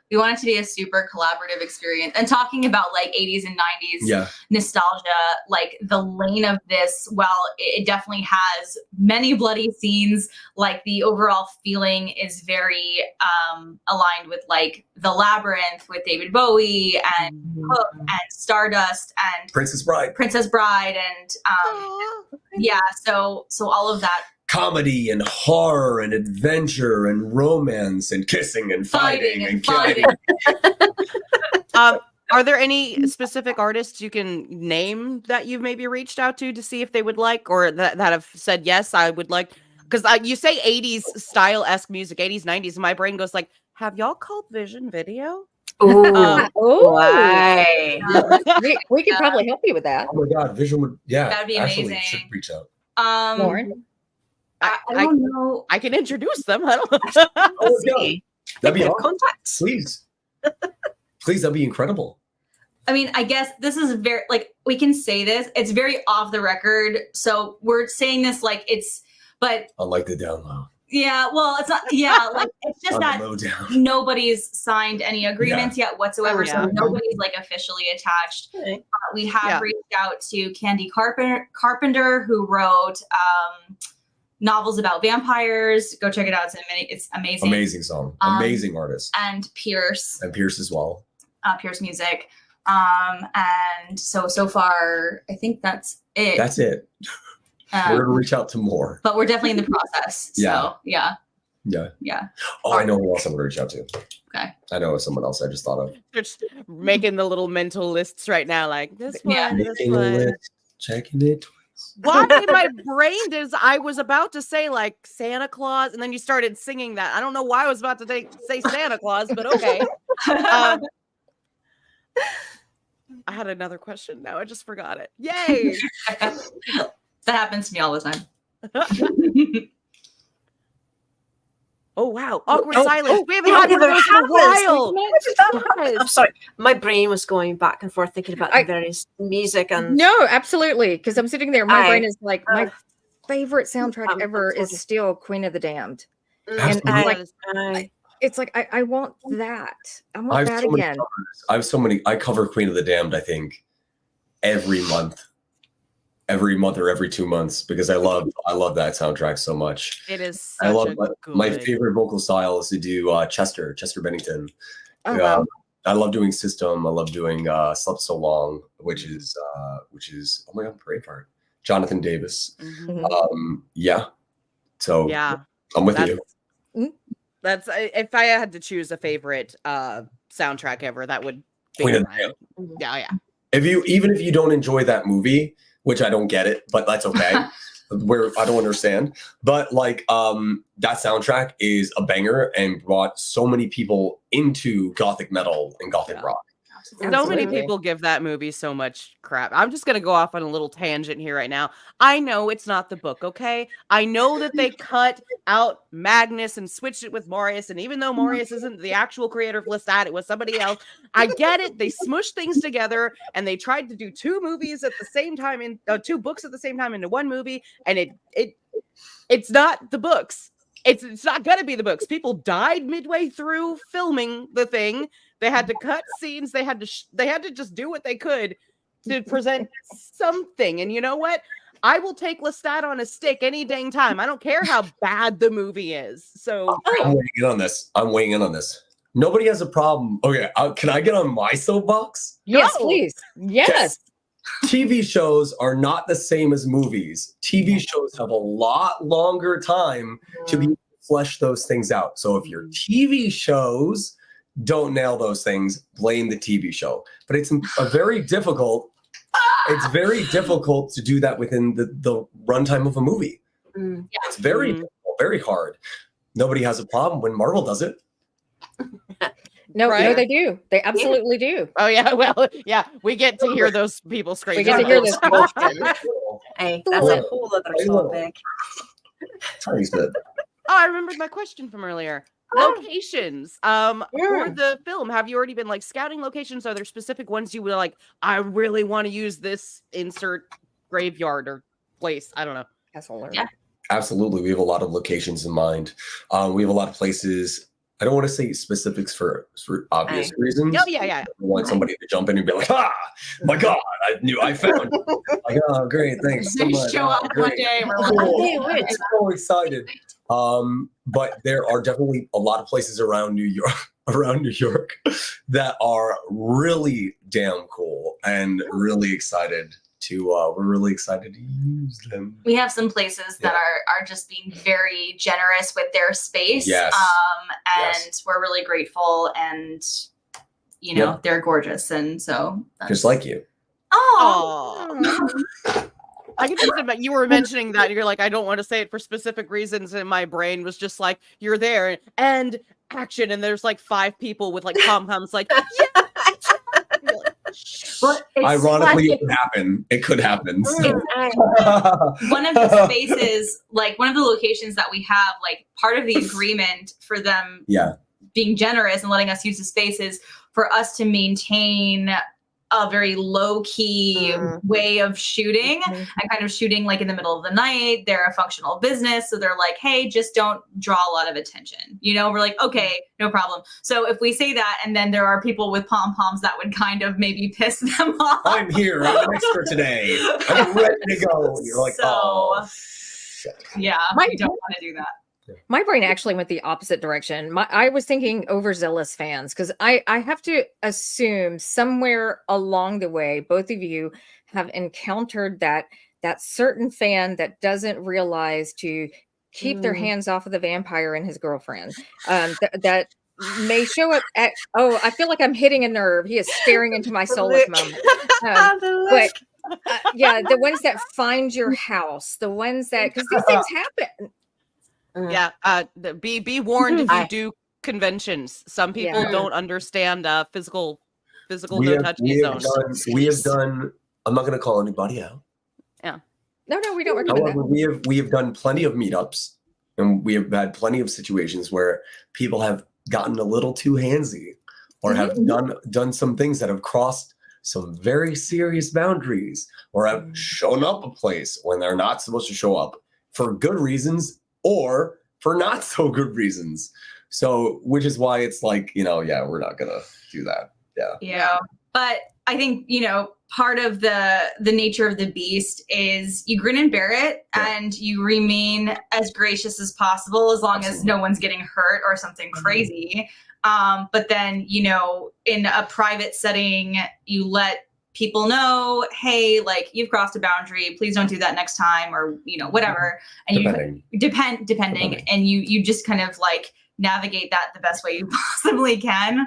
We want it to be a super collaborative experience. And talking about like 80s and 90s nostalgia, like the lane of this, while it definitely has many bloody scenes, like the overall feeling is very aligned with like The Labyrinth with David Bowie and Hook and Stardust and Princess Bride. and yeah, so all of that. Comedy and horror and adventure and romance and kissing and fighting and killing. Are there any specific artists you can name that you've maybe reached out to see if they would like, or that have said, yes, I would like, because you say 80s style-esque music, 80s, 90s, and my brain goes like, have y'all called Vision Video? Why? We could probably help you with that. Oh my God, Vision would, That'd be actually amazing. should reach out. Lauren? I don't know. I can introduce them. I don't Oh, yeah. That'd be awesome. Contacts. Please. Please, that'd be incredible. I mean, I guess this is very, like, we can say this. It's very off the record. So we're saying this like it's, but. Unlike the down low. Yeah, well, it's not, yeah, like, it's just On that the low down. nobody's signed any agreements yet whatsoever. Yeah. So nobody's like officially attached. Okay. We have reached out to Candy Carpenter, who wrote novels about vampires. Go check it out. It's amazing. Amazing song. Amazing artist. And Pierce. And Pierce as well. Pierce Music. And so far, I think that's it. That's it. We're gonna reach out to more. But we're definitely in the process. So yeah. Oh, I know who else I'm gonna reach out to. Okay. I know someone else I just thought of. just making the little mental lists right now, like this one, this Making a one. list, checking it Why in my brain does I was about to say like Santa Claus, and then you started singing that. I don't know why I was about to say Santa Claus, but okay. I had another question. Now I just forgot it. Yay! That happens to me all the time. Oh wow! Awkward Oh, silence. oh, We haven't yeah, had one of there those in a has. while. I'm sorry. My brain was going back and forth thinking about the various music and No, absolutely. Because I'm sitting there, my brain is like, my favorite soundtrack I'm ever is sorry. still Queen of the Damned. Absolutely. And like, I it's like I want that. I want that so many again. covers. I have so many. I cover Queen of the Damned, I think, every month or every 2 months, because I love that soundtrack so much. It is I such love a my good. favorite vocal style is to do Chester Bennington. Oh, wow. I love doing System. I love doing Slept So Long, which is oh my god, Braveheart. Jonathan Davis. Mhm. Yeah. So Yeah, I'm with that's, you. That's if I had to choose a favorite soundtrack ever, that would be Queen of the mine. Damned. Yeah. Even if you don't enjoy that movie, which I don't get it, but that's okay. Where I don't understand, but like that soundtrack is a banger and brought so many people into gothic metal and gothic rock. So many Absolutely. people give that movie so much crap. I'm just gonna go off on a little tangent here right now. I know it's not the book, okay? I know that they cut out Magnus and switched it with Marius, and even though Marius isn't the actual creator of Lestat, it was somebody else. I get it. They smushed things together and they tried to do two movies at the same time in two books at the same time into one movie, and it's not the books. It's not gonna be the books. People died midway through filming the thing. They had to cut scenes. They had to just do what they could to present something. And you know what? I will take Lestat on a stick any dang time. I don't care how bad the movie is. So I'm weighing in on this. Nobody has a problem. Okay, can I get on my soapbox? Yes, No. please. Yes. TV shows are not the same as movies. TV shows have a lot longer time to be flesh those things out. So if your TV shows don't nail those things, blame the TV show. But it's very difficult to do that within the runtime of a movie. It's very difficult, very hard. Nobody has a problem when Marvel does it. No, Right. they do. They absolutely do. oh yeah, well, yeah, we get to hear those people scream. We get to hear this bullshit. Hey, that's a whole other topic. Tiny bit. Oh, I remembered my question from earlier. Locations. For the film, have you already been like scouting locations? Are there specific ones you would like? I really want to use this insert graveyard or place. I don't know. Asshole. Yeah. Absolutely, we have a lot of locations in mind. We have a lot of places. I don't want to say specifics for obvious reasons. Oh yeah. I want somebody to jump in and be like, my God, I found it. Like, oh, great, thanks so They much. show up one day and we're like, Cool. I'm so excited. But there are definitely a lot of places around New York that are really damn cool and really excited to we're really excited to use them. we have some places that are just being very generous with their space. Yes. And we're really grateful, and you know, they're gorgeous, and so Just like you. Oh. I can just imagine you were mentioning that you're like, I don't want to say it for specific reasons, and my brain was just like, you're there and action, and there's like 5 people with like pom-poms like, yeah. But Ironically, it could happen. So. one of the spaces, like one of the locations that we have, like part of the agreement for them being generous and letting us use the space is for us to maintain a very low-key way of shooting and kind of shooting like in the middle of the night. They're a functional business, so they're like, hey, just don't draw a lot of attention. You know, we're like, okay, no problem. So if we say that and then there are people with pom-poms, that would kind of maybe piss them off. I'm here. I'm an expert today. I'm ready to go. And you're like, oh, shit. Yeah, we don't want to do that. My brain actually went the opposite direction. I was thinking overzealous fans, because I have to assume somewhere along the way, both of you have encountered that certain fan that doesn't realize to keep their hands off of the vampire and his girlfriend. That may show up at, I feel like I'm hitting a nerve. He is staring into my soul at the moment. Yeah, the ones that find your house, the ones that, because these things happen. Yeah, be warned if you do conventions. Some people Yeah. don't understand physical we no have, touchy zones. we have done. I'm not going to call anybody out. No, we don't recommend However, that. we have done plenty of meetups, and we have had plenty of situations where people have gotten a little too handsy, or have done some things that have crossed some very serious boundaries, or have shown up a place when they're not supposed to show up for good reasons or for not so good reasons. So, which is why it's like, we're not gonna do that. Yeah. But I think, part of the nature of the beast is you grin and bear it, and you remain as gracious as possible as long as no one's getting hurt or something crazy. But then, in a private setting, you let people know, hey, like, you've crossed a boundary, please don't do that next time, or whatever. And depending, and you just kind of like navigate that the best way you possibly can.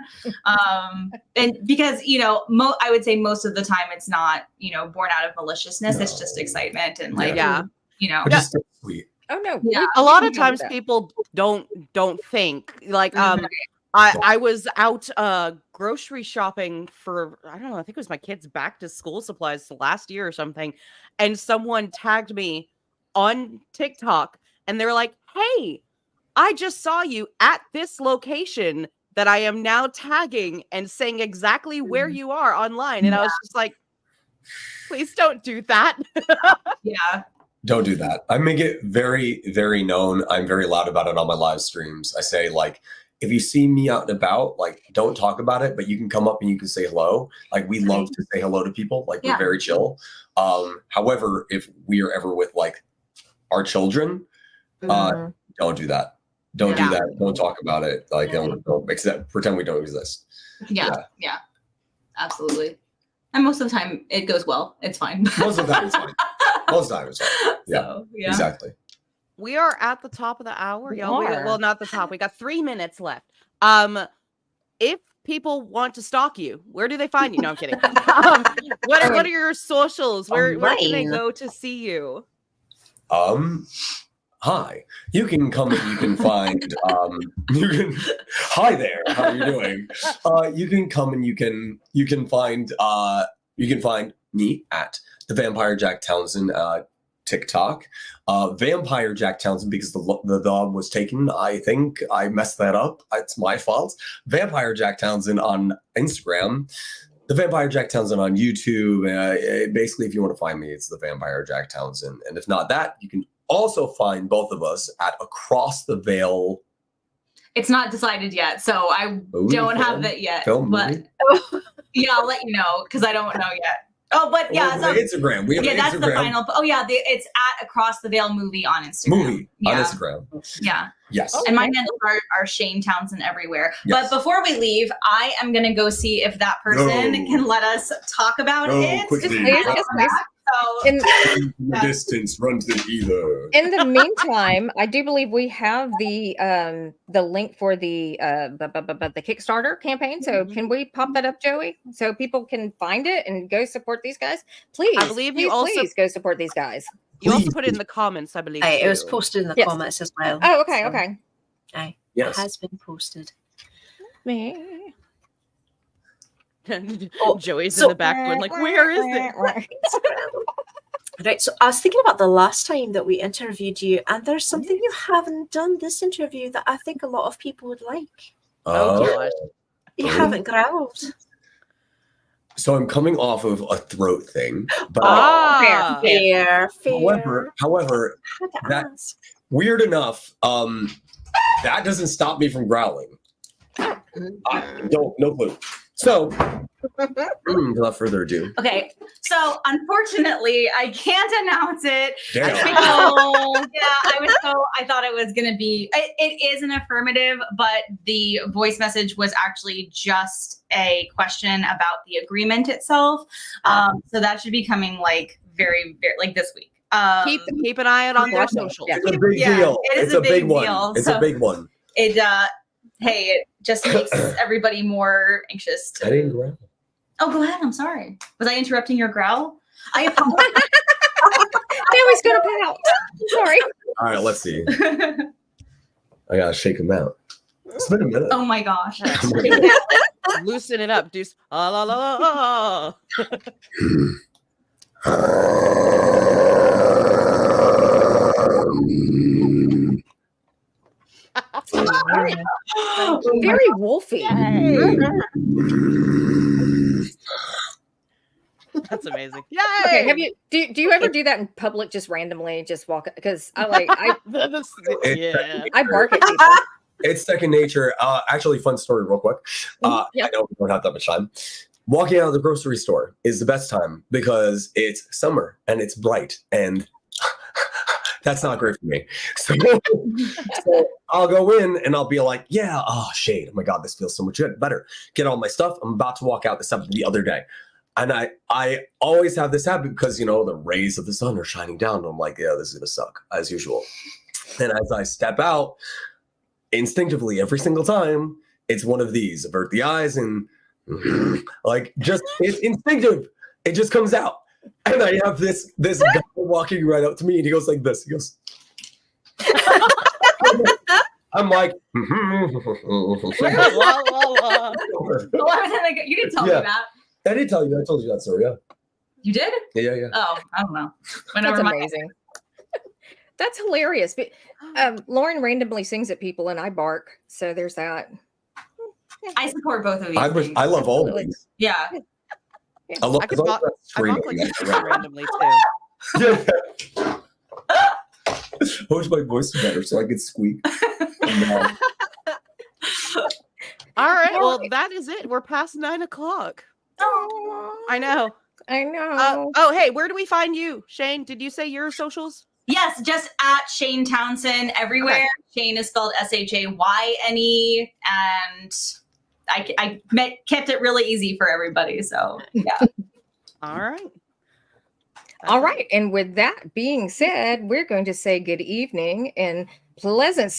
And because I would say most of the time it's not born out of maliciousness. It's just excitement and like Just so sweet. Oh no. Yeah. A lot of times people don't think like I was out grocery shopping for, I don't know, I think it was my kids' back to school supplies last year or something, and someone tagged me on TikTok and they were like, hey, I just saw you at this location that I am now tagging and saying exactly where you are online. And I was just like, please don't do that. Yeah. Don't do that. I make it very, very known. I'm very loud about it on my live streams. I say, like, if you see me out and about, like, don't talk about it, but you can come up and you can say hello. Like, we love to say hello to people. Like, we're very chill. However, if we are ever with like our children, don't do that. Don't do that. Don't talk about it. Like, don't pretend we don't exist. Yeah. Absolutely. And most of the time it goes well. It's fine. Most of the time it's fine. Most of the time it's fine. Yeah. So, Exactly. We are at the top of the hour. Well, not the top. We got 3 minutes left. If people want to stalk you, where do they find you? No, I'm kidding. What are your socials? Where can they go to see you? Hi. You can come and you can find hi there. How are you doing? You can come and you can find me at the Vampire Jack Townson TikTok. Vampire Jack Townson, because the dog was taken. I think I messed that up. It's my fault. Vampire Jack Townson on Instagram. The Vampire Jack Townson on YouTube. Basically, if you want to find me, it's the Vampire Jack Townson. And if not that, you can also find both of us at Across the Veil. It's not decided yet, so I don't have that yet. Film but movie? Yeah, I'll let you know because I don't know yet. Oh, but yeah, so Instagram. We have that's Instagram. the final. Oh yeah, it's at Across the Veil movie on Instagram. On Instagram. Yeah. Yes. And my handles are Shayne Townson everywhere. Yes. But before we leave, I am gonna go see if that person can let us talk about it. Quickly. Yes. So, in the distance, run to the ether. In the meantime, I do believe we have the link for the Kickstarter campaign. So can we pop that up, Joey, so people can find it and go support these guys? Please, I believe you also please go support these guys. You also put it in the comments, I believe. It was posted in the comments as well. Oh, okay, okay. It has been posted. Me. Joey's in the back going like, where is it? Right, so I was thinking about the last time that we interviewed you, and there's something you haven't done this interview that I think a lot of people would like. Oh gosh. You haven't growled. So I'm coming off of a throat thing, but fair. However, that's weird enough. That doesn't stop me from growling. No clue. So, without further ado. Okay, so unfortunately, I can't announce it. Damn. I thought it was going to be, it is an affirmative, but the voice message was actually just a question about the agreement itself. So that should be coming like very, very, like this week. Keep an eye out on their socials. It's a big deal. It's a big one. deal. It's a big one. It just makes everybody more anxious. I didn't growl. Oh, go ahead. I'm sorry. Was I interrupting your growl? I apologize. Now he's gonna pout. Sorry. All right, let's see. I gotta shake him out. It's been a minute. Oh my gosh. Loosen it up, Deuce. La la la la. Very wolfy. That's amazing. Yay! Okay, have you do you ever do that in public, just randomly, just walk? Because I bark at people. It's second nature. Actually, fun story, real quick. Yeah. I know we don't have that much time. Walking out of the grocery store is the best time because it's summer and it's bright, and that's not great for me. So I'll go in and I'll be like, yeah, Shayne, oh my God, this feels so much better. Get all my stuff. I'm about to walk out. This happened the other day. And I always have this habit because, the rays of the sun are shining down. And I'm like, yeah, this is going to suck, as usual. And as I step out, instinctively, every single time, it's one of these. Avert the eyes and it's instinctive. It just comes out. And I have this guy walking right up to me, and he goes like this. He goes. I'm like. You didn't tell me that. I did tell you. I told you that story. Yeah. You did? Yeah. Oh, I don't know. That's amazing. That's hilarious. But Lauren randomly sings at people, and I bark. So there's that. I support both of these. I love all of these. Yeah. I love I balk like randomly too. Yeah. I wish my voice was better so I could squeak. All right. Well, that is it. We're past 9 o'clock. Oh, I know. Oh, hey, where do we find you, Shayne? Did you say your socials? Yes, just at Shayne Townson everywhere. Okay. Shayne is spelled Shayne, and I kept it really easy for everybody. So yeah. All right. All right. And with that being said, we're going to say good evening and pleasant